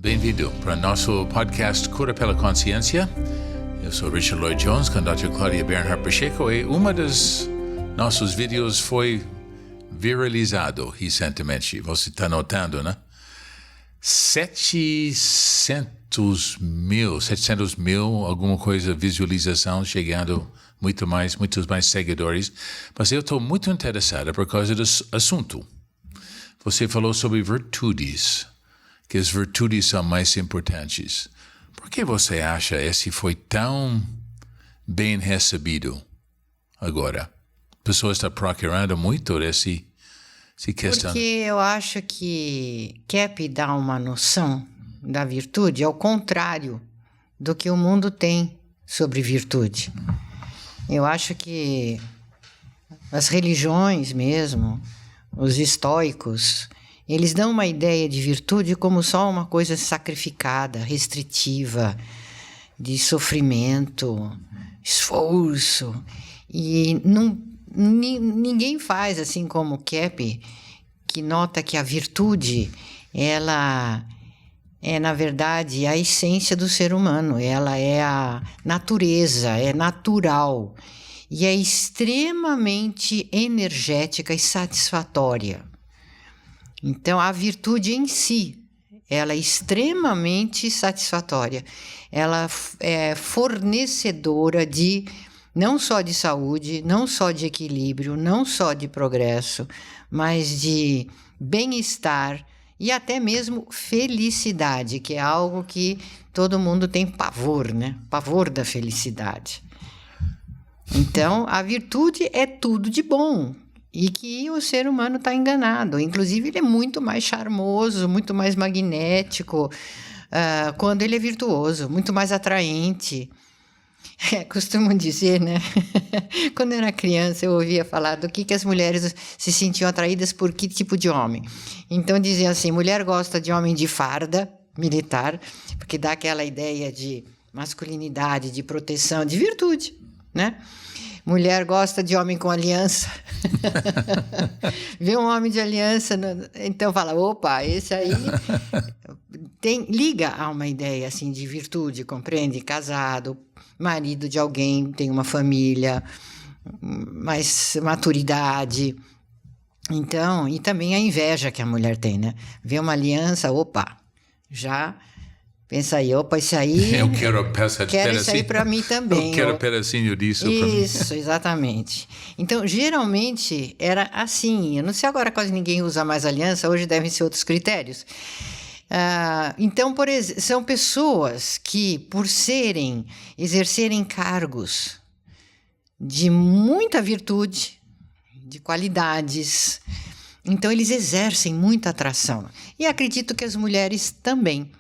Bem-vindo para nosso podcast Cura pela Consciência. Eu sou Richard Lloyd Jones com a Dr. Claudia Bernhardt Pacheco e uma dos nossos vídeos foi viralizado recentemente. Você está notando, né? 700 mil, alguma coisa, visualização, chegando muitos mais seguidores. Mas eu estou muito interessado por causa do assunto. Você falou sobre virtudes, que as virtudes são mais importantes. Por que você acha esse foi tão bem recebido agora? A pessoa está procurando muito essa questão. Porque eu acho que Kepp dá uma noção da virtude ao contrário do que o mundo tem sobre virtude. Eu acho que as religiões mesmo, os estoicos, eles dão uma ideia de virtude como só uma coisa sacrificada, restritiva, de sofrimento, esforço. E ninguém faz assim como Kepp, que nota que a virtude, ela é, na verdade, a essência do ser humano. Ela é a natureza, é natural. E é extremamente energética e satisfatória. Então, a virtude em si, ela é extremamente satisfatória. Ela é fornecedora de, não só de saúde, não só de equilíbrio, não só de progresso, mas de bem-estar e até mesmo felicidade, que é algo que todo mundo tem pavor, né? Pavor da felicidade. Então, a virtude é tudo de bom. E que o ser humano está enganado. Inclusive, ele é muito mais charmoso, muito mais magnético quando ele é virtuoso, muito mais atraente. Costumo dizer, né? Quando eu era criança, eu ouvia falar do que as mulheres se sentiam atraídas por que tipo de homem. Então, diziam assim, mulher gosta de homem de farda militar, porque dá aquela ideia de masculinidade, de proteção, de virtude, né? Mulher gosta de homem com aliança. Vê um homem de aliança, então fala, opa, esse aí liga a uma ideia assim de virtude, compreende? Casado, marido de alguém, tem uma família, mais maturidade. Então, e também a inveja que a mulher tem, né? Vê uma aliança, opa, já... Pensa aí, opa, isso aí... Eu quero isso aí para mim também. Eu quero pedacinho disso para mim. Isso, exatamente. Então, geralmente, era assim. Eu não sei agora, quase ninguém usa mais aliança. Hoje devem ser outros critérios. Então, por exemplo, são pessoas que, por exercerem cargos de muita virtude, de qualidades, então eles exercem muita atração. E acredito que as mulheres também.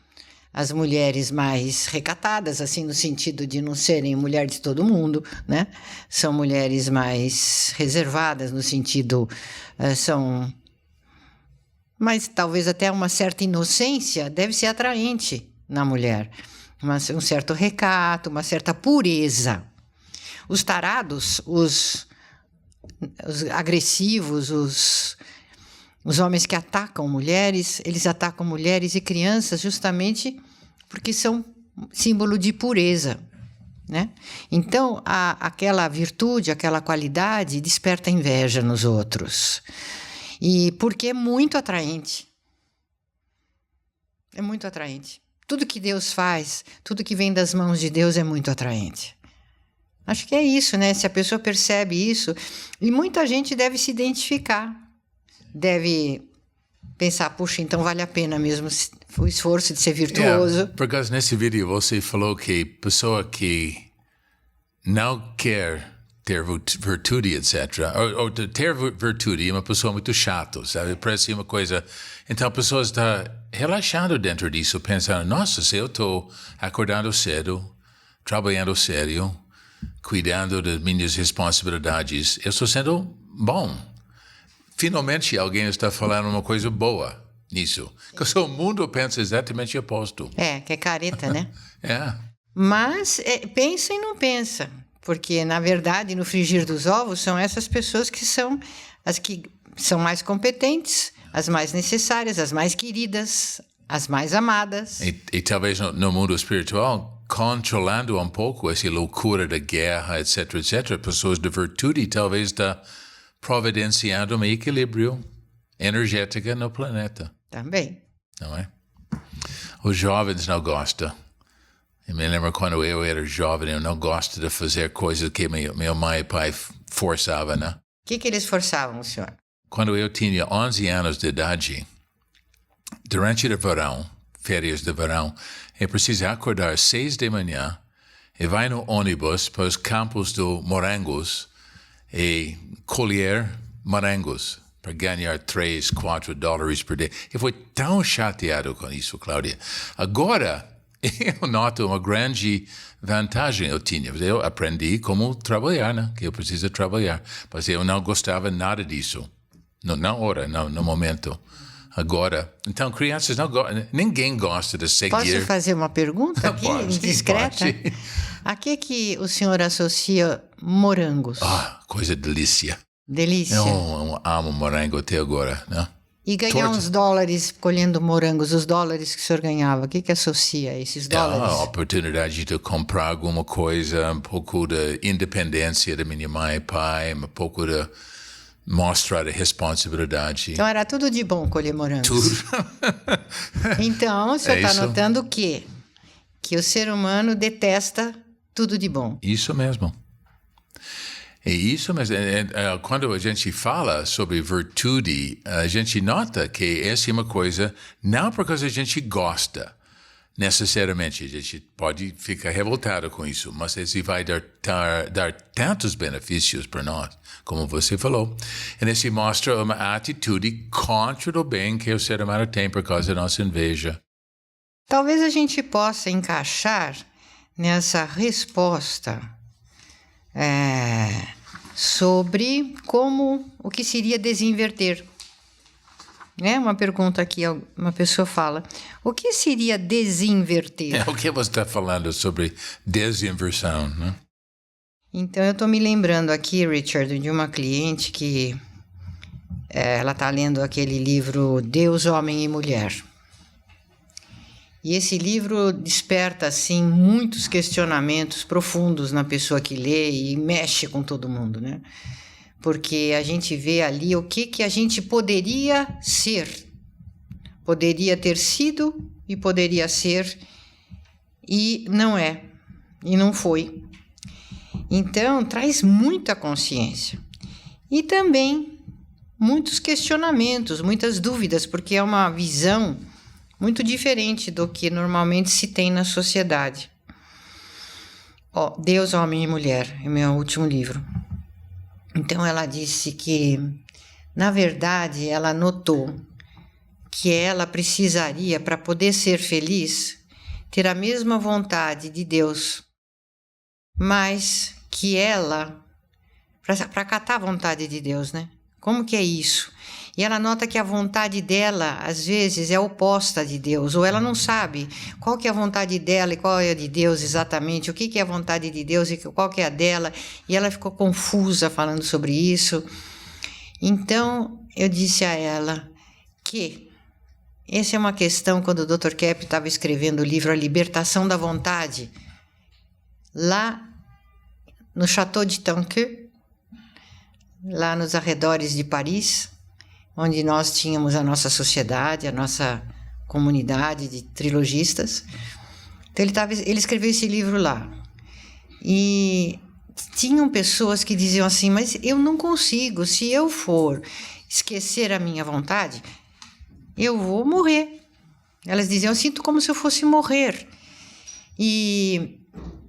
As mulheres mais recatadas, assim, no sentido de não serem mulher de todo mundo, né? São mulheres mais reservadas, no sentido... Mas talvez até uma certa inocência deve ser atraente na mulher. Um certo recato, uma certa pureza. Os tarados, os agressivos, os homens que atacam mulheres, eles atacam mulheres e crianças justamente porque são símbolo de pureza, né? Então, aquela virtude, aquela qualidade desperta inveja nos outros. E porque é muito atraente. É muito atraente. Tudo que Deus faz, tudo que vem das mãos de Deus é muito atraente. Acho que é isso, né? Se a pessoa percebe isso, e muita gente deve se identificar. Deve pensar, puxa, então vale a pena mesmo o esforço de ser virtuoso. Por causa nesse vídeo você falou que pessoa que não quer ter virtude, etc., ou ter virtude é uma pessoa muito chata, sabe? Parece uma coisa... Então a pessoa está relaxando dentro disso, pensando, nossa, se eu estou acordando cedo, trabalhando sério, cuidando das minhas responsabilidades, eu estou sendo bom. Finalmente alguém está falando uma coisa boa nisso. Porque o mundo pensa exatamente o oposto. Que é careta, né? Mas pensa e não pensa. Porque, na verdade, no frigir dos ovos, são essas pessoas que são as que são mais competentes, as mais necessárias, as mais queridas, as mais amadas. E talvez no mundo espiritual, controlando um pouco essa loucura da guerra, etc., etc., pessoas de virtude talvez está providenciando um equilíbrio energético no planeta. Também. Não é? Os jovens não gostam. Eu me lembro quando eu era jovem, eu não gosto de fazer coisas que meu mãe e pai forçavam, né? O que eles forçavam, senhor? Quando eu tinha 11 anos de idade, durante o verão, férias de verão, eu preciso acordar às 6 da manhã e vai no ônibus para os campos do morangos e colher morangos para ganhar $3-4 por dia. Eu fui tão chateado com isso, Cláudia. Agora, eu noto uma grande vantagem eu tinha. Eu aprendi como trabalhar, né? Que eu preciso trabalhar. Mas eu não gostava nada disso. Na hora, no momento. Agora. Então, crianças não gostam. Ninguém gosta de seguir. Posso fazer uma pergunta aqui, Pode, indiscreta? pode. A que o senhor associa morangos? Coisa delícia. Delícia. Eu amo morango até agora, né? E ganhar uns dólares colhendo morangos, os dólares que o senhor ganhava, o que associa a esses dólares? A oportunidade de comprar alguma coisa, um pouco de independência da minha mãe e pai, um pouco de mostrar a responsabilidade. Então era tudo de bom colher morangos. Tudo. Então o senhor está isso. notando que o ser humano detesta tudo de bom. Isso mesmo. É isso mesmo. Quando a gente fala sobre virtude, a gente nota que essa é uma coisa, não por causa a gente gosta, necessariamente. A gente pode ficar revoltado com isso, mas isso vai dar tantos benefícios para nós, como você falou. E isso mostra uma atitude contra o bem que o ser humano tem por causa da nossa inveja. Talvez a gente possa encaixar nessa resposta sobre o que seria desinverter. Uma pergunta aqui, uma pessoa fala, o que seria desinverter? O que você está falando sobre desinversão, né? Então, eu estou me lembrando aqui, Richard, de uma cliente que ela está lendo aquele livro Deus, Homem e Mulher. E esse livro desperta, assim, muitos questionamentos profundos na pessoa que lê e mexe com todo mundo, né? Porque a gente vê ali o que a gente poderia ser. Poderia ter sido e poderia ser e não é, e não foi. Então, traz muita consciência. E também muitos questionamentos, muitas dúvidas, porque é uma visão muito diferente do que normalmente se tem na sociedade. Deus, Homem e Mulher, é meu último livro. Então ela disse que, na verdade, ela notou que ela precisaria, para poder ser feliz, ter a mesma vontade de Deus, mas que ela, para acatar a vontade de Deus, né? Como que é isso? E ela nota que a vontade dela, às vezes, é oposta de Deus, ou ela não sabe qual que é a vontade dela e qual é a de Deus exatamente, o que é a vontade de Deus e qual que é a dela, e ela ficou confusa falando sobre isso. Então, eu disse a ela que essa é uma questão, quando o Dr. Kepp estava escrevendo o livro A Libertação da Vontade, lá no Château de Tanque, lá nos arredores de Paris, onde nós tínhamos a nossa sociedade, a nossa comunidade de trilogistas. Então ele escreveu esse livro lá. E tinham pessoas que diziam assim, mas eu não consigo, se eu for esquecer a minha vontade, eu vou morrer. Elas diziam, eu sinto como se eu fosse morrer. E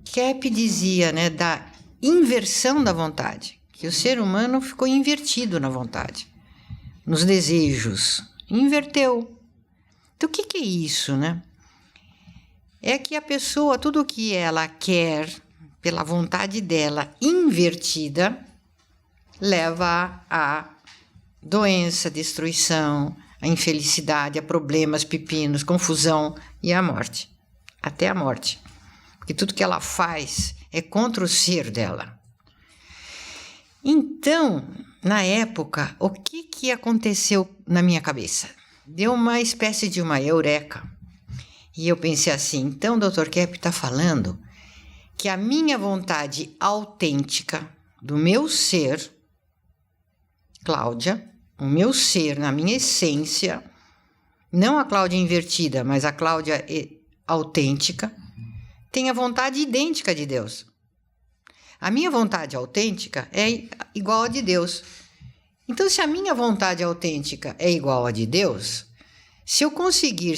Kepp dizia, né, da inversão da vontade, que o ser humano ficou invertido na vontade, nos desejos, inverteu. Então, o que é isso, né? É que a pessoa, tudo o que ela quer, pela vontade dela invertida, leva a doença, destruição, a infelicidade, a problemas, pepinos, confusão e a morte. Até a morte. Porque tudo que ela faz é contra o ser dela. Então, na época, o que aconteceu na minha cabeça? Deu uma espécie de uma eureka. E eu pensei assim, então o Dr. Kepp está falando que a minha vontade autêntica do meu ser, Cláudia, o meu ser na minha essência, não a Cláudia invertida, mas a Cláudia autêntica, tem a vontade idêntica de Deus. A minha vontade autêntica é igual a de Deus. Então, se a minha vontade autêntica é igual a de Deus, se eu conseguir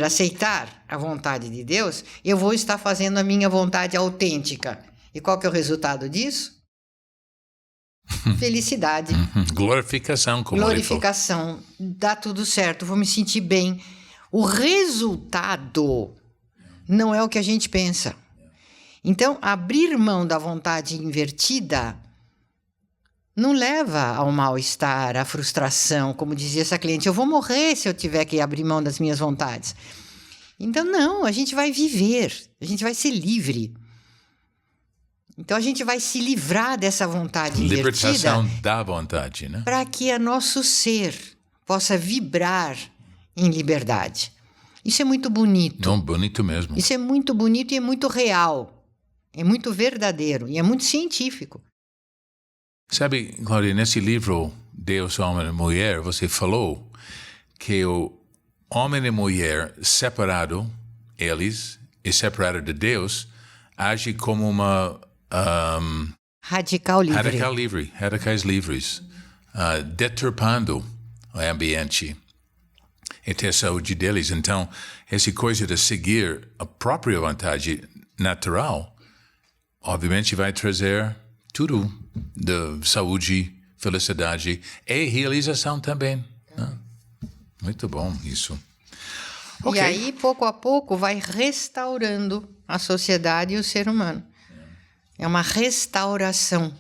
aceitar a vontade de Deus, eu vou estar fazendo a minha vontade autêntica. E qual que é o resultado disso? Felicidade. Glorificação, como Glorificação. Dá tudo certo, vou me sentir bem. O resultado não é o que a gente pensa. Então, abrir mão da vontade invertida não leva ao mal-estar, à frustração, como dizia essa cliente, eu vou morrer se eu tiver que abrir mão das minhas vontades. Então, não, a gente vai viver, a gente vai ser livre. Então, a gente vai se livrar dessa vontade invertida. Libertação da vontade, né? Para que o nosso ser possa vibrar em liberdade. Isso é muito bonito. Não, bonito mesmo. Isso é muito bonito e é muito real. É muito verdadeiro e é muito científico. Sabe, Cláudia, nesse livro, Deus, Homem e Mulher, você falou que o homem e mulher separado, eles, e separado de Deus, age como uma... radicais livres, deturpando o ambiente e ter saúde deles. Então, essa coisa de seguir a própria vontade natural, obviamente vai trazer tudo de saúde, felicidade e realização também. Né? Muito bom isso. Okay. E aí, pouco a pouco, vai restaurando a sociedade e o ser humano. É uma restauração.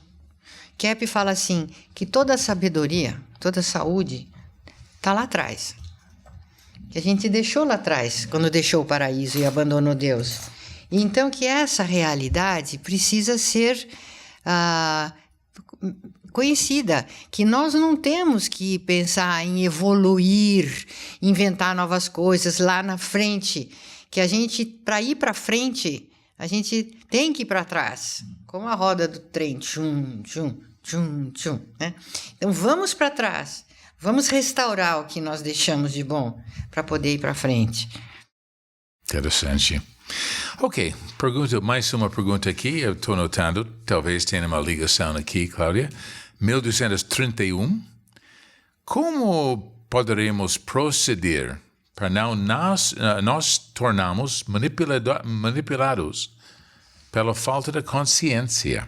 Kepp fala assim, que toda a sabedoria, toda a saúde, está lá atrás. Que a gente deixou lá atrás, quando deixou o paraíso e abandonou Deus. E então que essa realidade precisa ser conhecida, que nós não temos que pensar em evoluir, inventar novas coisas lá na frente, que a gente, para ir para frente, a gente tem que ir para trás, como a roda do trem, tchum, tchum, tchum, tchum, né? Então vamos para trás, vamos restaurar o que nós deixamos de bom para poder ir para frente. Interessante. Ok, mais uma pergunta aqui, eu estou notando, talvez tenha uma ligação aqui, Cláudia. 1231, como poderemos proceder para não nós tornarmos manipulados pela falta de consciência?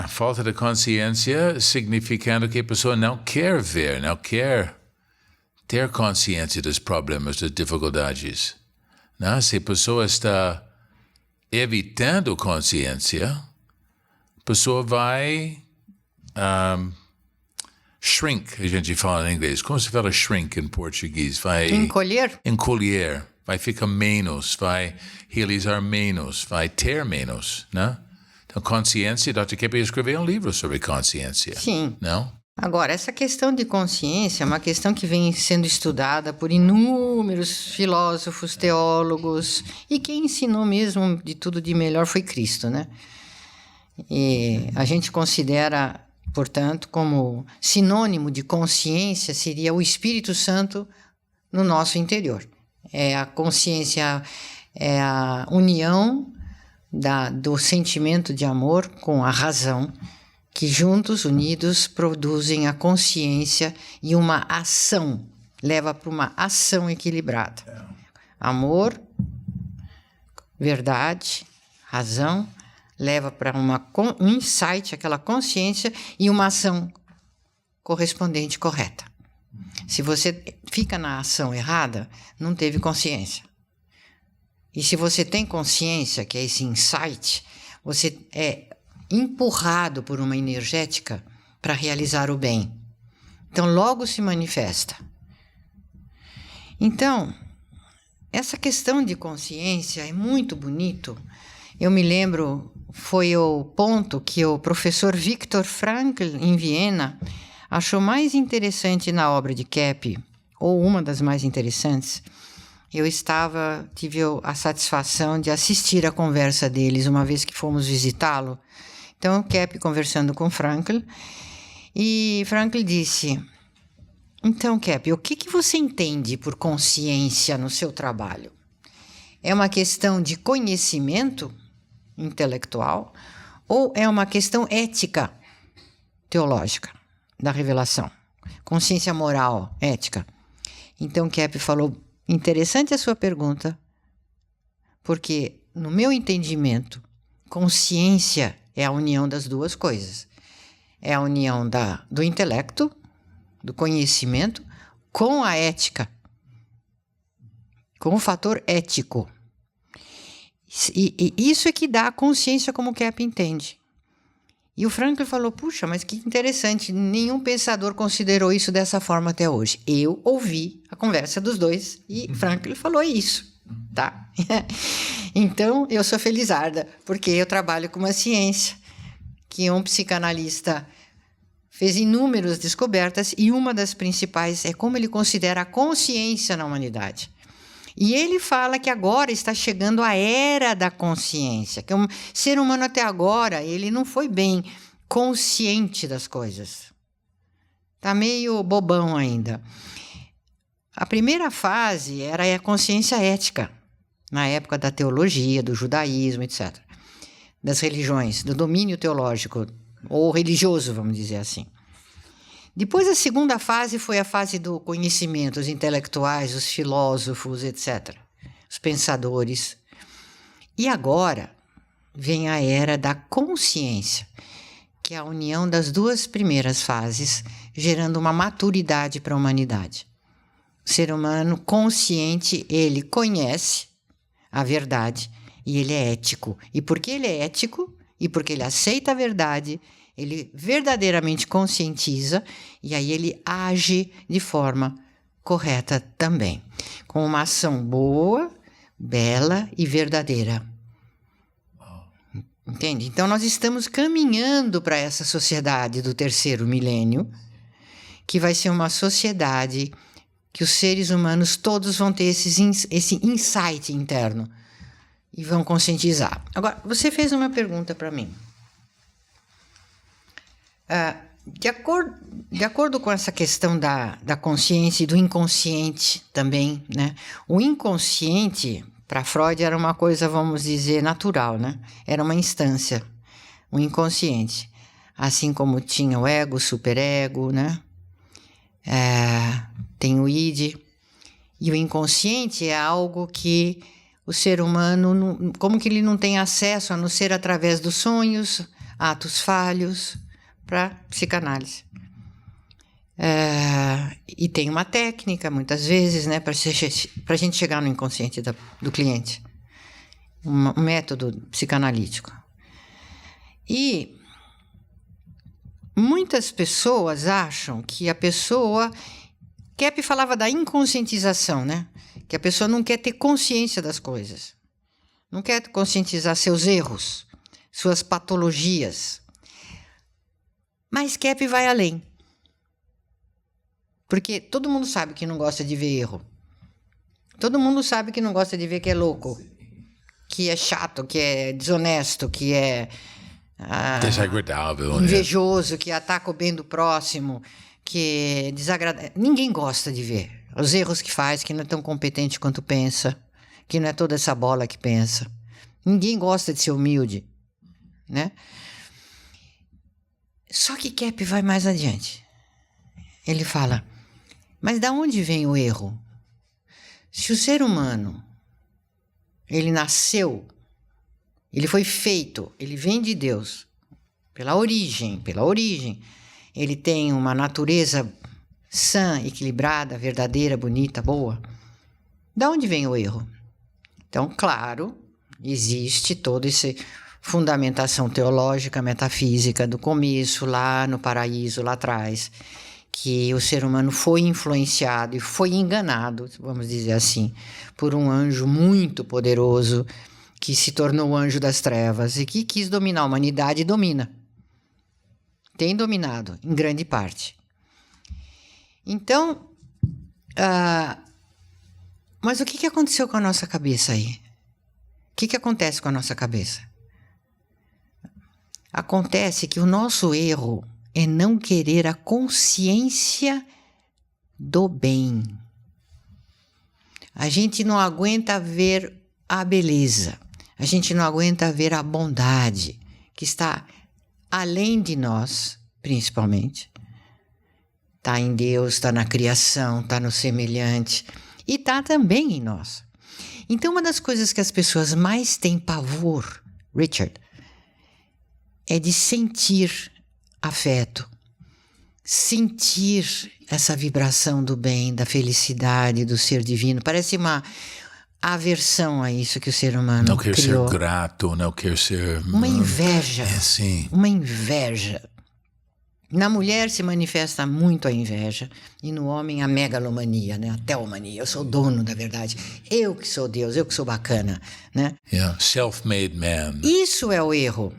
Falta de consciência significando que a pessoa não quer ver, não quer ter consciência dos problemas, das dificuldades. Não? Se a pessoa está evitando consciência, a pessoa vai shrink, a gente fala em inglês. Como se fala shrink em português? Vai encolher, vai ficar menos, vai realizar menos, vai ter menos, né? Então, consciência, Dr. Kepp escreveu um livro sobre consciência. Sim. Não? Agora, essa questão de consciência é uma questão que vem sendo estudada por inúmeros filósofos, teólogos, e quem ensinou mesmo de tudo de melhor foi Cristo, né? E a gente considera, portanto, como sinônimo de consciência seria o Espírito Santo no nosso interior. A consciência é a união do sentimento de amor com a razão, que juntos, unidos, produzem a consciência e uma ação, leva para uma ação equilibrada. Amor, verdade, razão, leva para um insight, aquela consciência e uma ação correspondente, correta. Se você fica na ação errada, não teve consciência. E se você tem consciência, que é esse insight, você é empurrado por uma energética para realizar o bem. Então, logo se manifesta. Então, essa questão de consciência é muito bonito. Eu me lembro, foi o ponto que o professor Viktor Frankl, em Viena, achou mais interessante na obra de Kepp, ou uma das mais interessantes, eu tive a satisfação de assistir a conversa deles uma vez que fomos visitá-lo. Então, Kepp conversando com Frankl, e Frankl disse: então, Kepp, o que você entende por consciência no seu trabalho? É uma questão de conhecimento intelectual ou é uma questão ética, teológica, da revelação? Consciência moral, ética. Então, Kepp falou: interessante a sua pergunta, porque, no meu entendimento, consciência é a união das duas coisas. É a união do intelecto, do conhecimento, com a ética, com o fator ético. E isso é que dá a consciência como Kepp entende. E o Frankl falou: puxa, mas que interessante, nenhum pensador considerou isso dessa forma até hoje. Eu ouvi a conversa dos dois e Frankl falou isso, tá? Então, eu sou felizarda, porque eu trabalho com uma ciência que um psicanalista fez inúmeras descobertas e uma das principais é como ele considera a consciência na humanidade. E ele fala que agora está chegando a era da consciência, que o ser humano até agora ele não foi bem consciente das coisas. Está meio bobão ainda. A primeira fase era a consciência ética, na época da teologia, do judaísmo, etc. Das religiões, do domínio teológico, ou religioso, vamos dizer assim. Depois, a segunda fase foi a fase do conhecimento, os intelectuais, os filósofos, etc., os pensadores. E agora vem a era da consciência, que é a união das duas primeiras fases, gerando uma maturidade para a humanidade. O ser humano consciente, ele conhece a verdade e ele é ético. E porque ele é ético e porque ele aceita a verdade, ele verdadeiramente conscientiza e aí ele age de forma correta também, com uma ação boa, bela e verdadeira. Entende? Então, nós estamos caminhando para essa sociedade do terceiro milênio, que vai ser uma sociedade que os seres humanos todos vão ter esse insight interno e vão conscientizar. Agora, você fez uma pergunta para mim. De acordo com essa questão da consciência e do inconsciente também, né? O inconsciente, para Freud, era uma coisa, vamos dizer, natural, né? Era uma instância, o inconsciente. Assim como tinha o ego, o superego, né? Tem o id. E o inconsciente é algo que o ser humano, como que ele não tem acesso, a não ser através dos sonhos, atos falhos, para psicanálise. E tem uma técnica, muitas vezes, né, para a gente chegar no inconsciente do cliente. Um método psicanalítico. E muitas pessoas acham que a pessoa... Kepp falava da inconscientização, né? Que a pessoa não quer ter consciência das coisas. Não quer conscientizar seus erros, suas patologias. Mas Kepp vai além. Porque todo mundo sabe que não gosta de ver erro. Todo mundo sabe que não gosta de ver que é louco, que é chato, que é desonesto, que é desagradável, invejoso, que ataca o bem do próximo, que é desagradável. Ninguém gosta de ver os erros que faz, que não é tão competente quanto pensa, que não é toda essa bola que pensa. Ninguém gosta de ser humilde, né? Só que Kepp vai mais adiante. Ele fala, mas de onde vem o erro? Se o ser humano, ele nasceu, ele foi feito, ele vem de Deus, pela origem, ele tem uma natureza sã, equilibrada, verdadeira, bonita, boa. De onde vem o erro? Então, claro, existe toda essa fundamentação teológica, metafísica do começo, lá no paraíso, lá atrás, que o ser humano foi influenciado e foi enganado, vamos dizer assim, por um anjo muito poderoso que se tornou o anjo das trevas e que quis dominar a humanidade e domina. Tem dominado, em grande parte. Então, Mas o que aconteceu com a nossa cabeça aí? O que acontece com a nossa cabeça? Acontece que o nosso erro é não querer a consciência do bem. A gente não aguenta ver a beleza. A gente não aguenta ver a bondade que está além de nós, principalmente. Está em Deus, está na criação, está no semelhante e está também em nós. Então, uma das coisas que as pessoas mais têm pavor, Richard, é de sentir afeto, sentir essa vibração do bem, da felicidade, do ser divino. Parece uma aversão a isso que o ser humano não quer criou. ser grato, não quer ser... Uma inveja. Sim. Uma inveja. Na mulher se manifesta muito a inveja e no homem a megalomania, né? A teomania. Eu sou dono da verdade. Eu que sou Deus, eu que sou bacana, né? Yeah. Self-made man. Isso é o erro.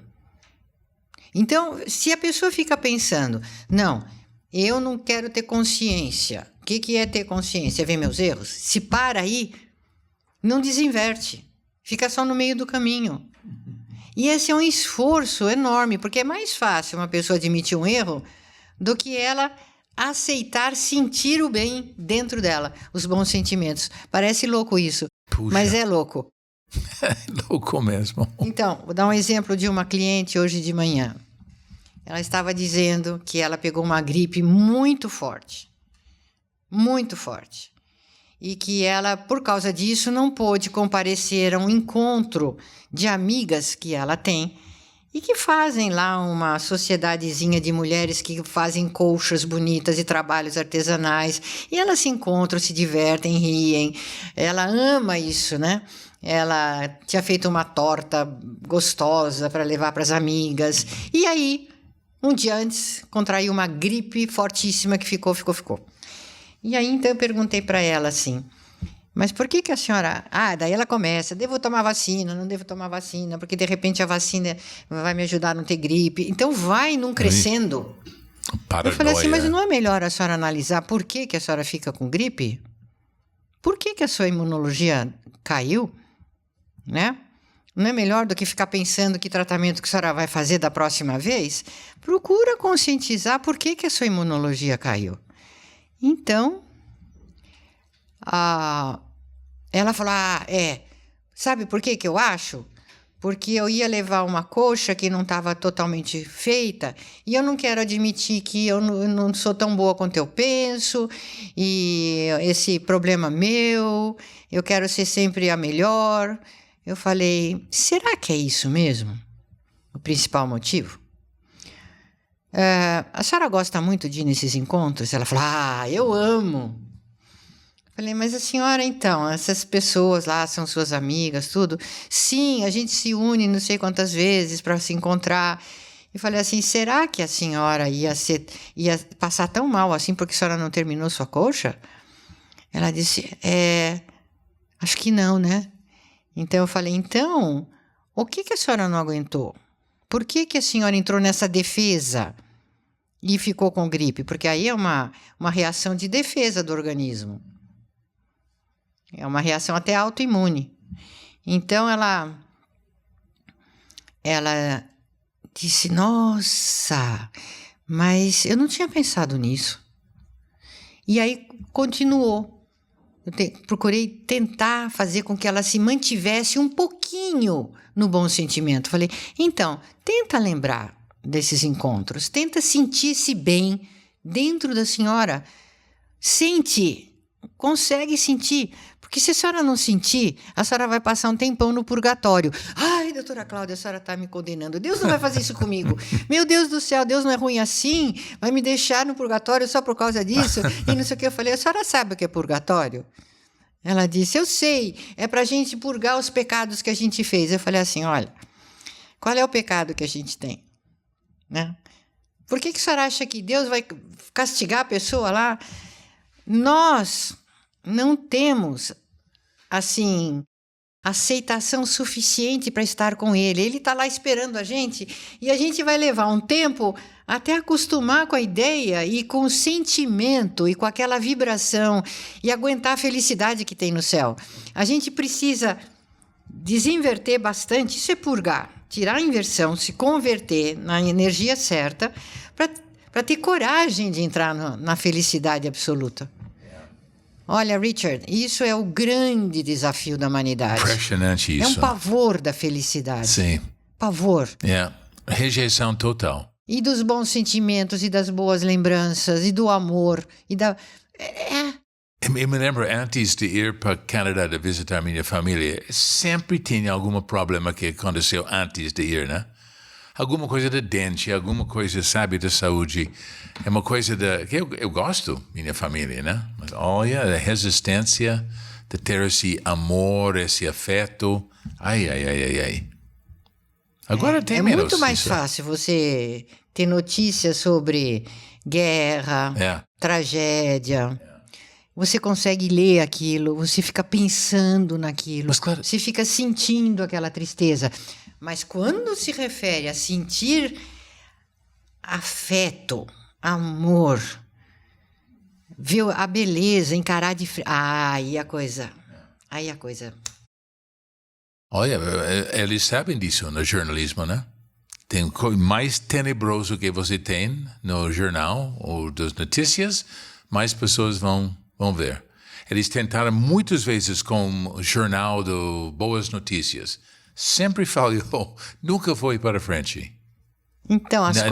Então, se a pessoa fica pensando, não, eu não quero ter consciência. O que é ter consciência? É ver meus erros? Se para aí, não desinverte. Fica só no meio do caminho. E esse é um esforço enorme, porque é mais fácil uma pessoa admitir um erro do que ela aceitar sentir o bem dentro dela, os bons sentimentos. Parece louco isso, Puxa. Mas é louco. É louco mesmo. Então, vou dar um exemplo de uma cliente hoje de manhã. Ela estava dizendo que ela pegou uma gripe muito forte. Muito forte. E que ela, por causa disso, não pôde comparecer a um encontro de amigas que ela tem e que fazem lá uma sociedadezinha de mulheres que fazem colchas bonitas e trabalhos artesanais. E elas se encontram, se divertem, riem. Ela ama isso, né? Ela tinha feito uma torta gostosa para levar para as amigas. E aí, um dia antes, contraiu uma gripe fortíssima que ficou. E aí, então, eu perguntei para ela assim, mas por que a senhora... daí ela começa, devo tomar vacina, não devo tomar vacina, porque de repente a vacina vai me ajudar a não ter gripe. Então, vai num crescendo. Paranoia. Eu falei assim, mas não é melhor a senhora analisar por que a senhora fica com gripe? Por que a sua imunologia caiu? Né? Não é melhor do que ficar pensando que tratamento que a senhora vai fazer da próxima vez? Procura conscientizar por que a sua imunologia caiu. Então, ela falou, sabe por que eu acho? Porque eu ia levar uma coxa que não estava totalmente feita e eu não quero admitir que eu não sou tão boa quanto eu penso e esse problema meu, eu quero ser sempre a melhor. Eu falei, será que é isso mesmo? O principal motivo? A senhora gosta muito de ir nesses encontros? Ela falou, eu amo. Falei, mas a senhora então, essas pessoas lá são suas amigas, tudo? Sim, a gente se une não sei quantas vezes para se encontrar. E falei assim, será que a senhora ia passar tão mal assim porque a senhora não terminou sua coxa? Ela disse, acho que não, né? Então eu falei, então, o que a senhora não aguentou? Por que a senhora entrou nessa defesa e ficou com gripe? Porque aí é uma reação de defesa do organismo. É uma reação até autoimune. Então, ela disse, nossa, mas eu não tinha pensado nisso. E aí, continuou. Procurei tentar fazer com que ela se mantivesse um pouquinho no bom sentimento. Falei, então, tenta lembrar desses encontros, tenta sentir-se bem dentro da senhora. Sente, consegue sentir, porque se a senhora não sentir, a senhora vai passar um tempão no purgatório. Ai, doutora Cláudia, a senhora está me condenando. Deus não vai fazer isso comigo. Meu Deus do céu, Deus não é ruim assim? Vai me deixar no purgatório só por causa disso? E não sei o que. Eu falei, a senhora sabe o que é purgatório? Ela disse, eu sei, é para a gente purgar os pecados que a gente fez. Eu falei assim, olha, qual é o pecado que a gente tem? Né? Por que a senhora acha que Deus vai castigar a pessoa lá? Nós não temos, assim, aceitação suficiente para estar com ele. Ele está lá esperando a gente e a gente vai levar um tempo até acostumar com a ideia e com o sentimento e com aquela vibração e aguentar a felicidade que tem no céu. A gente precisa desinverter bastante, isso é purgar, tirar a inversão, se converter na energia certa para ter coragem de entrar na felicidade absoluta. Olha, Richard, isso é o grande desafio da humanidade. Impressionante isso. É um pavor da felicidade. Sim. Pavor. Rejeição total. E dos bons sentimentos, e das boas lembranças, e do amor, e da... Eu me lembro, antes de ir para Canadá de visitar minha família, sempre tinha algum problema que aconteceu antes de ir, né? Alguma coisa de dente, alguma coisa, sabe, de saúde. É uma coisa que eu gosto, minha família, né? Mas olha, a resistência de ter esse amor, esse afeto. Ai. Agora tem menos. É muito mais fácil você ter notícias sobre guerra, tragédia. Você consegue ler aquilo, você fica pensando naquilo, Mas, claro, você fica sentindo aquela tristeza. Mas quando se refere a sentir afeto, amor, ver a beleza, encarar de frente... Aí a coisa... Olha, eles sabem disso no jornalismo, né? Tem mais tenebroso que você tem no jornal ou das notícias, mais pessoas vão ver. Eles tentaram muitas vezes com o jornal do Boas Notícias. Sempre falhou, nunca foi para frente. Então, as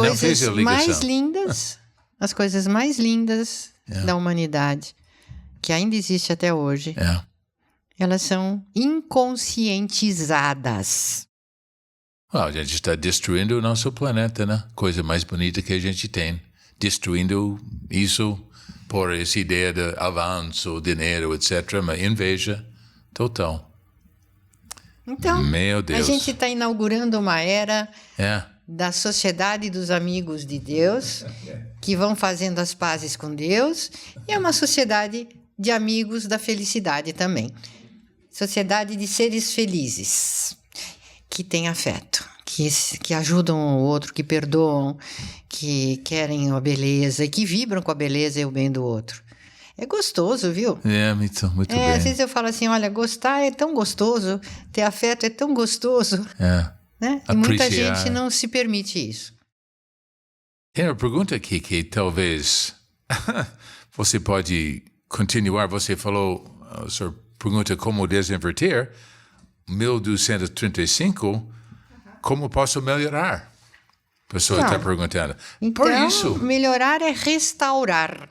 coisas mais lindas da humanidade, que ainda existe até hoje, elas são inconscientizadas. A gente está destruindo o nosso planeta, né? Coisa mais bonita que a gente tem. Destruindo isso por essa ideia de avanço, dinheiro, etc. Uma inveja total. Então, meu Deus, a gente está inaugurando uma era da sociedade dos amigos de Deus, que vão fazendo as pazes com Deus, e é uma sociedade de amigos da felicidade também. Sociedade de seres felizes, que têm afeto, que ajudam o outro, que perdoam, que querem a beleza, e que vibram com a beleza e o bem do outro. É gostoso, viu? Muito bem. Às vezes eu falo assim, olha, gostar é tão gostoso, ter afeto é tão gostoso. Né? E muita gente não se permite isso. Tem uma pergunta aqui que talvez você pode continuar. Você falou, a sua pergunta como desinverter, 1235, como posso melhorar? A pessoa está perguntando. Então, por isso. Melhorar é restaurar.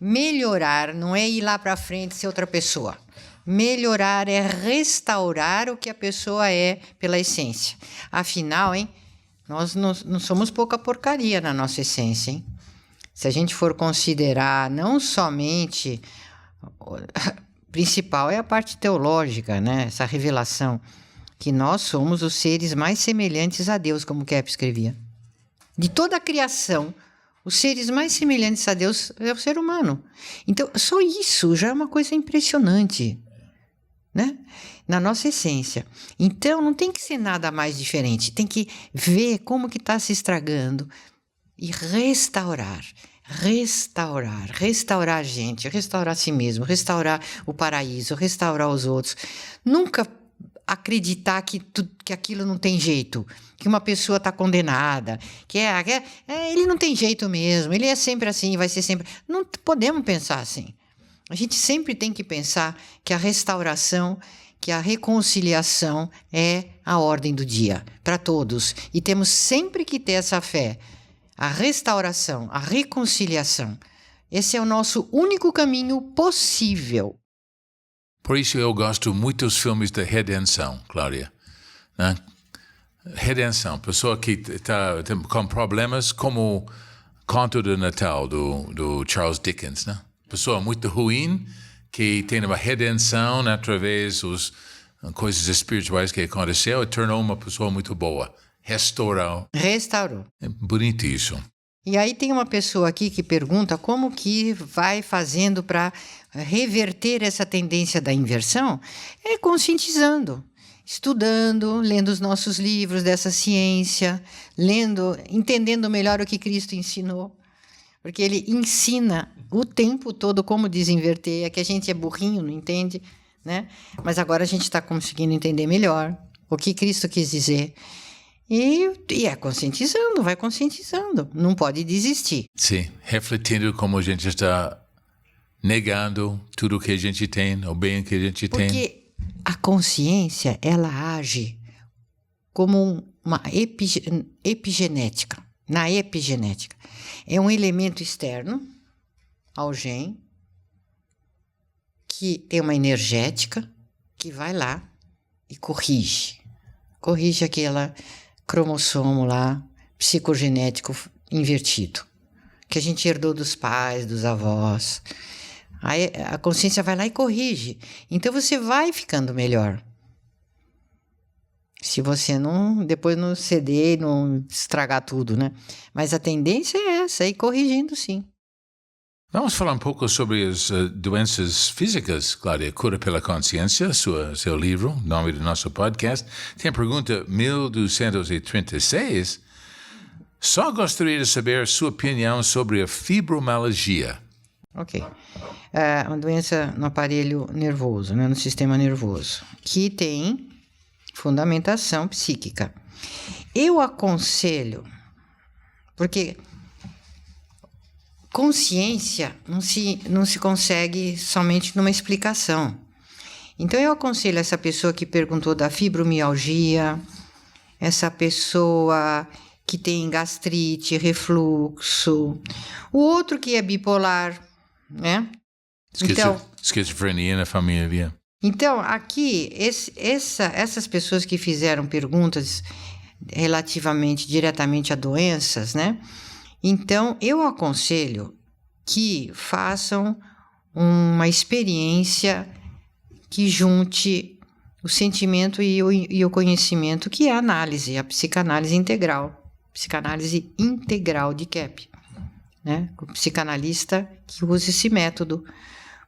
Melhorar não é ir lá para frente ser outra pessoa. Melhorar é restaurar o que a pessoa é pela essência. Afinal, nós não somos pouca porcaria na nossa essência, hein? Se a gente for considerar não somente... principal é a parte teológica, né? Essa revelação que nós somos os seres mais semelhantes a Deus, como Kepler escrevia. De toda a criação, os seres mais semelhantes a Deus é o ser humano. Então, só isso já é uma coisa impressionante, né? Na nossa essência. Então, não tem que ser nada mais diferente. Tem que ver como que está se estragando e restaurar a gente, restaurar a si mesmo, restaurar o paraíso, restaurar os outros. Nunca acreditar que aquilo não tem jeito, que uma pessoa está condenada, ele não tem jeito mesmo, ele é sempre assim, vai ser sempre... Não podemos pensar assim. A gente sempre tem que pensar que a restauração, que a reconciliação é a ordem do dia para todos. E temos sempre que ter essa fé. A restauração, a reconciliação. Esse é o nosso único caminho possível. Por isso eu gosto muito dos filmes de redenção, Cláudia. Né? Redenção, pessoa que está com problemas como Conto do Natal, do Charles Dickens. Né? Pessoa muito ruim que tem uma redenção através das coisas espirituais que aconteceu e tornou uma pessoa muito boa. Restaurou. É bonito isso. E aí tem uma pessoa aqui que pergunta como que vai fazendo para reverter essa tendência da inversão. É conscientizando. estudando, lendo os nossos livros dessa ciência, entendendo melhor o que Cristo ensinou. Porque ele ensina o tempo todo como desinverter. É que a gente é burrinho, não entende, né? Mas agora a gente está conseguindo entender melhor o que Cristo quis dizer. E é conscientizando, vai conscientizando. Não pode desistir. Sim, refletindo como a gente está negando tudo que a gente tem, o bem que a gente tem. Porque a consciência, ela age como uma epigenética. Na epigenética. É um elemento externo ao gene que tem uma energética que vai lá e corrige. Corrige aquele cromossomo lá, psicogenético invertido, que a gente herdou dos pais, dos avós. Aí a consciência vai lá e corrige. Então você vai ficando melhor. Se você depois não ceder e não estragar tudo, né? Mas a tendência é essa, ir corrigindo sim. Vamos falar um pouco sobre as doenças físicas, Cláudia. Cura pela Consciência, seu livro, nome do nosso podcast. Tem a pergunta 1236. Só gostaria de saber a sua opinião sobre a fibromialgia. Ok. É uma doença no aparelho nervoso, né? No sistema nervoso, que tem fundamentação psíquica. Eu aconselho, porque consciência não se consegue somente numa explicação. Então eu aconselho essa pessoa que perguntou da fibromialgia, essa pessoa que tem gastrite, refluxo, o outro que é bipolar, né? Esquizofrenia na família. Então, aqui, essas pessoas que fizeram perguntas relativamente, diretamente a doenças, né? Então, eu aconselho que façam uma experiência que junte o sentimento e o conhecimento, que é a análise, a psicanálise integral de Kepp, né? O psicanalista que usa esse método,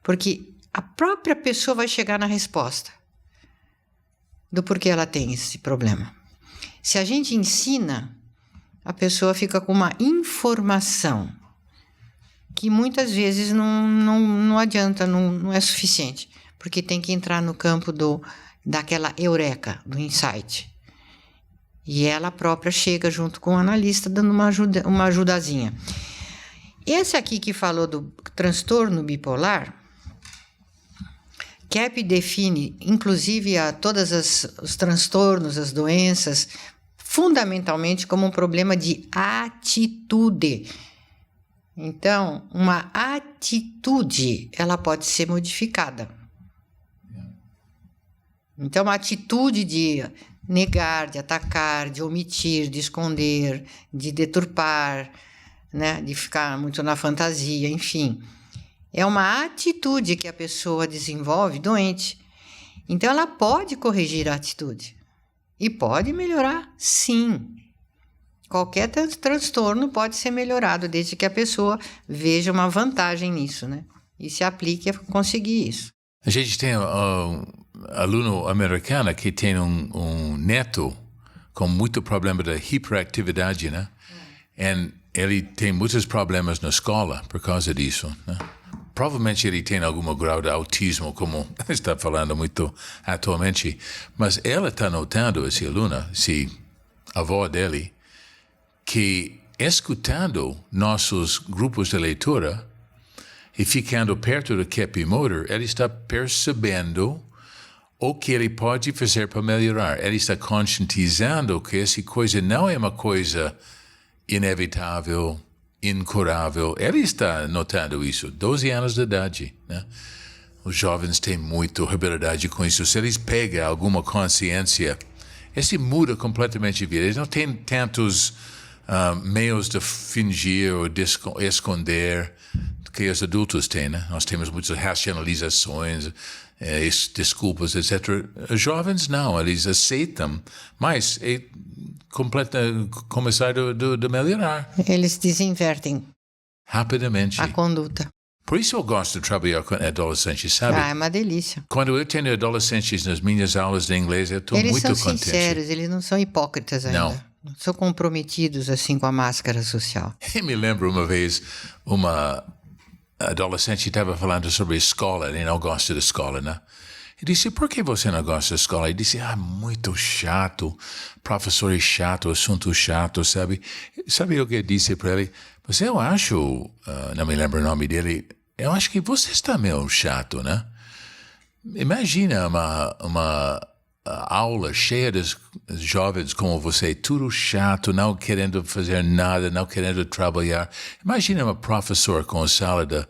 porque a própria pessoa vai chegar na resposta do porquê ela tem esse problema. Se a gente ensina, a pessoa fica com uma informação que muitas vezes não adianta, não é suficiente, porque tem que entrar no campo daquela eureka, do insight. E ela própria chega junto com o analista dando uma ajudazinha. Esse aqui que falou do transtorno bipolar, Kepp define, inclusive, todos os transtornos, as doenças, fundamentalmente como um problema de atitude. Então, uma atitude, ela pode ser modificada. Então, uma atitude de negar, de atacar, de omitir, de esconder, de deturpar, né, de ficar muito na fantasia, enfim. É uma atitude que a pessoa desenvolve doente. Então, ela pode corrigir a atitude. E pode melhorar, sim. Qualquer transtorno pode ser melhorado, desde que a pessoa veja uma vantagem nisso, né? E se aplique a conseguir isso. A gente tem um aluno americano que tem um neto com muito problema de hiperatividade, né? E ele tem muitos problemas na escola por causa disso, né? Provavelmente ele tem algum grau de autismo, como está falando muito atualmente, mas ela está notando, esse aluno, esse avó dele, que escutando nossos grupos de leitura e ficando perto do Kepp Motor, ele está percebendo o que ele pode fazer para melhorar. Ele está conscientizando que essa coisa não é uma coisa inevitável, incurável. Ele está notando isso, 12 anos de idade, né? Os jovens têm muita habilidade com isso. Se eles pegam alguma consciência, esse muda completamente a vida. Eles não têm tantos meios de fingir ou de esconder que os adultos têm, né? Nós temos muitas racionalizações, desculpas, etc. Os jovens não, eles aceitam, mas começar a melhorar. Eles desinvertem rapidamente. a conduta. Por isso eu gosto de trabalhar com adolescentes, sabe? Ah, é uma delícia. Quando eu tenho adolescentes nas minhas aulas de inglês, eu estou Eles muito são contente. sinceros, eles não são hipócritas ainda. Não são comprometidos assim com a máscara social. Eu me lembro uma vez, uma adolescente estava falando sobre escola, ele não gosta da escola, né? Eu disse, por que você não gosta da escola? Ele disse, muito chato, professor é chato, assunto chato, sabe? Sabe o que eu disse para ele? Mas eu acho, não me lembro o nome dele, eu acho que você está meio chato, né? Imagina uma aula cheia de jovens como você, tudo chato, não querendo fazer nada, não querendo trabalhar. Imagina uma professora com a sala de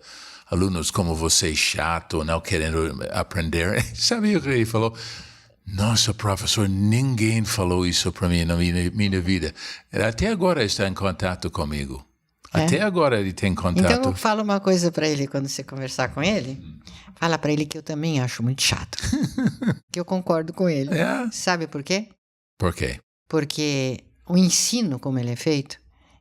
alunos como você, chato, não querendo aprender. Sabe o que ele falou? Nossa, professor, ninguém falou isso para mim na minha vida. Até agora está em contato comigo. Até agora ele tem contato. Então, fala uma coisa para ele quando você conversar com ele. Fala para ele que eu também acho muito chato. Que eu concordo com ele. Sabe por quê? Por quê? Porque o ensino, como ele é feito,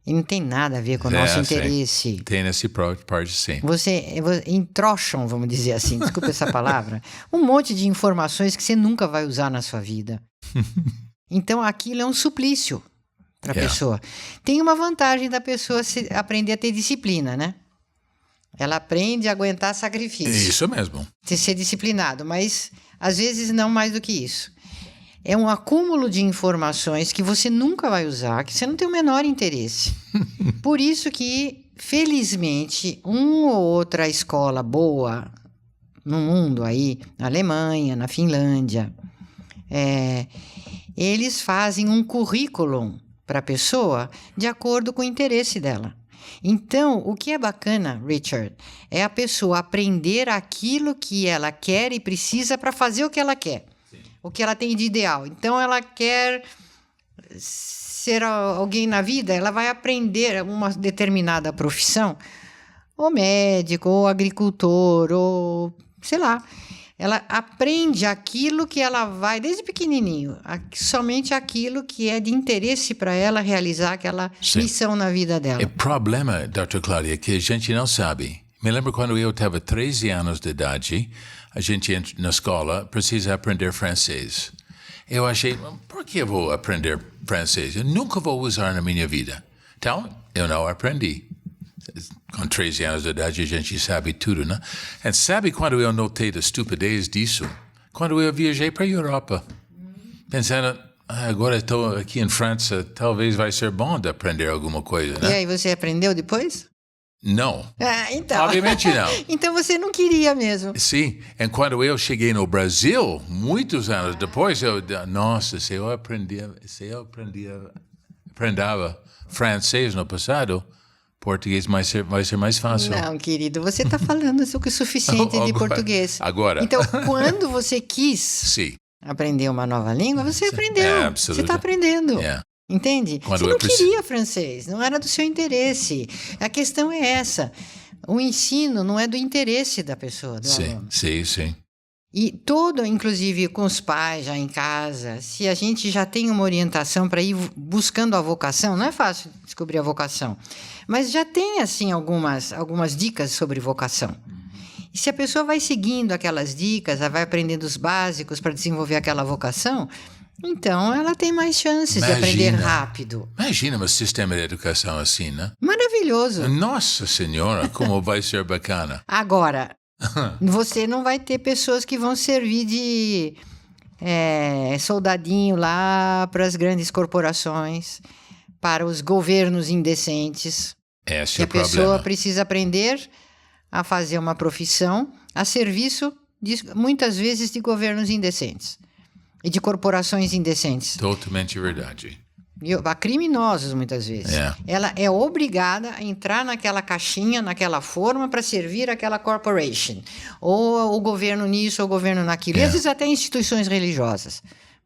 ele não tem nada a ver com o nosso interesse. Sim. Tem essa parte, sim. Você entrocham, vamos dizer assim, desculpa essa palavra, um monte de informações que você nunca vai usar na sua vida. Então, aquilo é um suplício para a pessoa. Tem uma vantagem da pessoa aprender a ter disciplina, né? Ela aprende a aguentar sacrifício. Isso mesmo. De ser disciplinado, mas às vezes não mais do que isso. É um acúmulo de informações que você nunca vai usar, que você não tem o menor interesse. Por isso que, felizmente, uma ou outra escola boa no mundo aí, na Alemanha, na Finlândia, eles fazem um currículo para a pessoa de acordo com o interesse dela. Então, o que é bacana, Richard, é a pessoa aprender aquilo que ela quer e precisa para fazer o que ela quer. Sim. O que ela tem de ideal. Então, ela quer ser alguém na vida, ela vai aprender uma determinada profissão, ou médico, ou agricultor, ou sei lá. Ela aprende aquilo que ela vai, desde pequenininho, somente aquilo que é de interesse para ela realizar aquela missão na vida dela. O problema, Dr. Cláudia, é que a gente não sabe. Me lembro quando eu estava 13 anos de idade, a gente entra na escola, precisa aprender francês. Eu achei, por que eu vou aprender francês? Eu nunca vou usar na minha vida. Então, eu não aprendi. Com 13 anos de idade, a gente sabe tudo, né? E sabe quando eu notei a estupidez disso? Quando eu viajei para a Europa. Pensando, agora estou aqui em França, talvez vai ser bom de aprender alguma coisa, né? E aí, você aprendeu depois? Não. Então. Obviamente não. Então você não queria mesmo. Sim. E quando eu cheguei no Brasil, muitos anos depois, nossa, se eu aprendava francês no passado, português vai ser mais fácil. Não, querido, você está falando o suficiente de português. Agora. Então, quando você quis aprender uma nova língua, você aprendeu. Você está aprendendo. Entende? Você não queria francês, não era do seu interesse. A questão é essa. O ensino não é do interesse da pessoa, do aluno. Sim. E todo, inclusive com os pais já em casa, se a gente já tem uma orientação para ir buscando a vocação, não é fácil descobrir a vocação, mas já tem assim algumas dicas sobre vocação. E se a pessoa vai seguindo aquelas dicas, ela vai aprendendo os básicos para desenvolver aquela vocação, então ela tem mais chances de aprender rápido. Imagina um sistema de educação assim, né? Maravilhoso. Nossa Senhora, como vai ser bacana. Agora, você não vai ter pessoas que vão servir de soldadinho lá para as grandes corporações, para os governos indecentes. Esse é o problema. A pessoa precisa aprender a fazer uma profissão a serviço, muitas vezes, de governos indecentes e de corporações indecentes. Totalmente verdade. A criminosos, muitas vezes. Ela é obrigada a entrar naquela caixinha, naquela forma, para servir aquela corporation. Ou o governo nisso, ou o governo naquilo. E às vezes até instituições religiosas,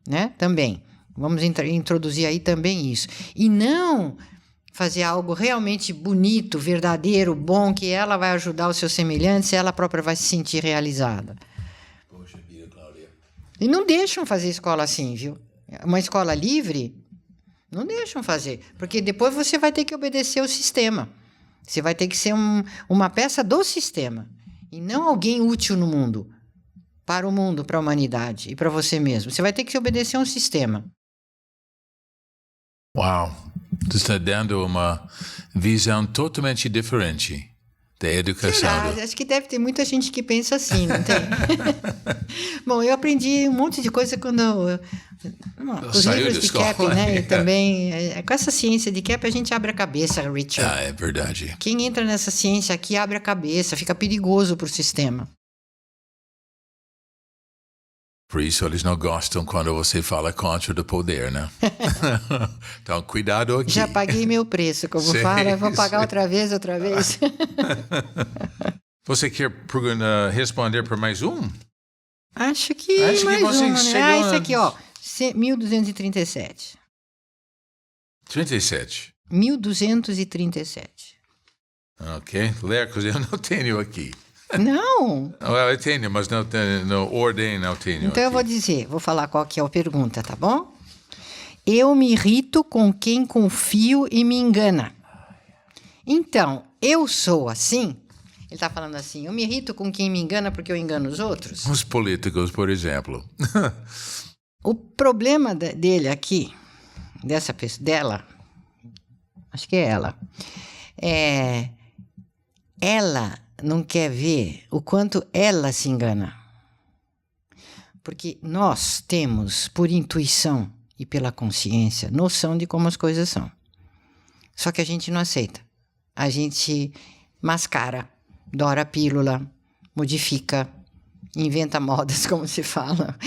né? Também. Vamos introduzir aí também isso. E não fazer algo realmente bonito, verdadeiro, bom, que ela vai ajudar os seus semelhantes e ela própria vai se sentir realizada. Poxa vida, Cláudia. E não deixam fazer escola assim, viu? Uma escola livre... Não deixam fazer, porque depois você vai ter que obedecer o sistema. Você vai ter que ser uma peça do sistema e não alguém útil no mundo, para o mundo, para a humanidade e para você mesmo. Você vai ter que obedecer a um sistema. Uau! Tu está dando uma visão totalmente diferente da educação. Acho que deve ter muita gente que pensa assim, não tem? Bom, eu aprendi um monte de coisa quando os livros de Kepp, né? E também, com essa ciência de Kepp, a gente abre a cabeça, Richard. É verdade. Quem entra nessa ciência aqui abre a cabeça, fica perigoso para o sistema. Por isso eles não gostam quando você fala contra o poder, né? Então, cuidado aqui. Já paguei meu preço, como fala, vou pagar outra vez. Você quer responder por mais um? Acho que mais você uma, né? Esse aqui, ó, 1237. 37. 1237. Ok. Lercos, eu não tenho aqui. Não. Eu tenho, mas não tenho, ordem não tenho. Então aqui. Vou falar qual que é a pergunta, tá bom? Eu me irrito com quem confio e me engana. Então, eu sou assim? Ele está falando assim, eu me irrito com quem me engana porque eu engano os outros? Os políticos, por exemplo. O problema dele aqui, dela, acho que é ela não quer ver o quanto ela se engana. Porque nós temos, por intuição e pela consciência, noção de como as coisas são. Só que a gente não aceita. A gente mascara, dora a pílula, modifica, inventa modas, como se fala,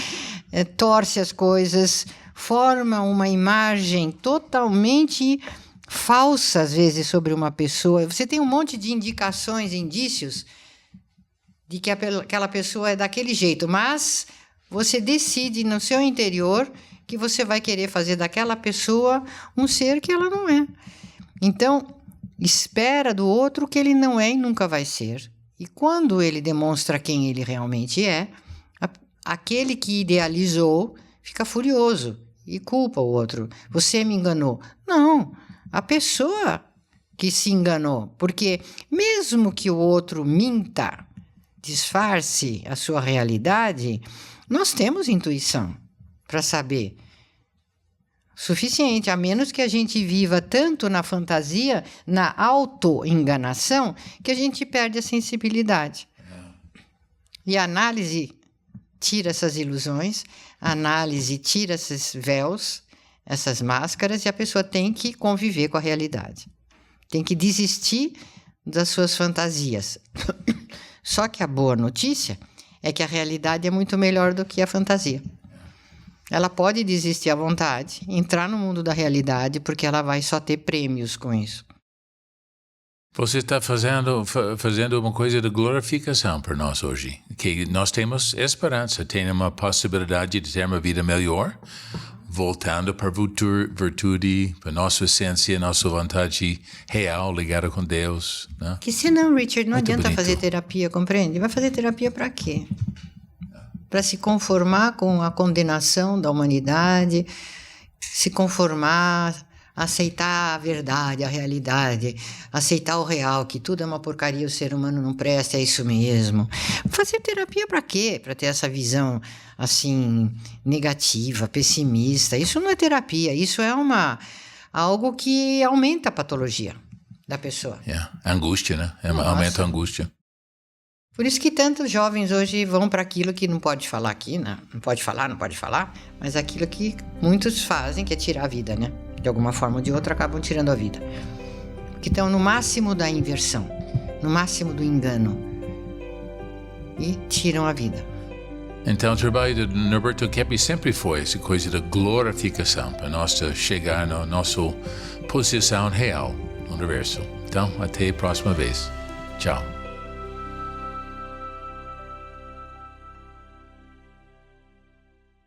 torce as coisas, forma uma imagem totalmente falsa, às vezes, sobre uma pessoa. Você tem um monte de indicações, indícios de que aquela pessoa é daquele jeito, mas você decide no seu interior que você vai querer fazer daquela pessoa um ser que ela não é. Então, espera do outro o que ele não é e nunca vai ser. E quando ele demonstra quem ele realmente é, aquele que idealizou fica furioso e culpa o outro. Você me enganou. Não, a pessoa que se enganou. Porque mesmo que o outro minta, disfarce a sua realidade, nós temos intuição para saber. Suficiente, a menos que a gente viva tanto na fantasia, na auto-enganação, que a gente perde a sensibilidade. E a análise tira essas ilusões, a análise tira esses véus, essas máscaras, e a pessoa tem que conviver com a realidade. Tem que desistir das suas fantasias. Só que a boa notícia é que a realidade é muito melhor do que a fantasia. Ela pode desistir à vontade, entrar no mundo da realidade, porque ela vai só ter prêmios com isso. Você está fazendo uma coisa de glorificação para nós hoje. Que nós temos esperança, temos uma possibilidade de ter uma vida melhor, voltando para a virtude, para a nossa essência, nossa vontade real, ligada com Deus. Né? Que senão, Richard, não muito adianta bonito. fazer terapia, compreende? Vai fazer terapia para quê? Para se conformar com a condenação da humanidade, se conformar, aceitar a verdade, a realidade, aceitar o real, que tudo é uma porcaria, o ser humano não presta, é isso mesmo. Fazer terapia para quê? Para ter essa visão assim negativa, pessimista. Isso não é terapia, isso é algo que aumenta a patologia da pessoa. Angústia, né? Aumenta a angústia. Por isso que tantos jovens hoje vão para aquilo que não pode falar aqui, né? Não pode falar, mas aquilo que muitos fazem, que é tirar a vida, né? De alguma forma ou de outra, acabam tirando a vida. Que estão no máximo da inversão, no máximo do engano, e tiram a vida. Então, o trabalho de Norberto Kepp sempre foi essa coisa da glorificação, para nós chegar na nossa posição real no universo. Então, até a próxima vez. Tchau.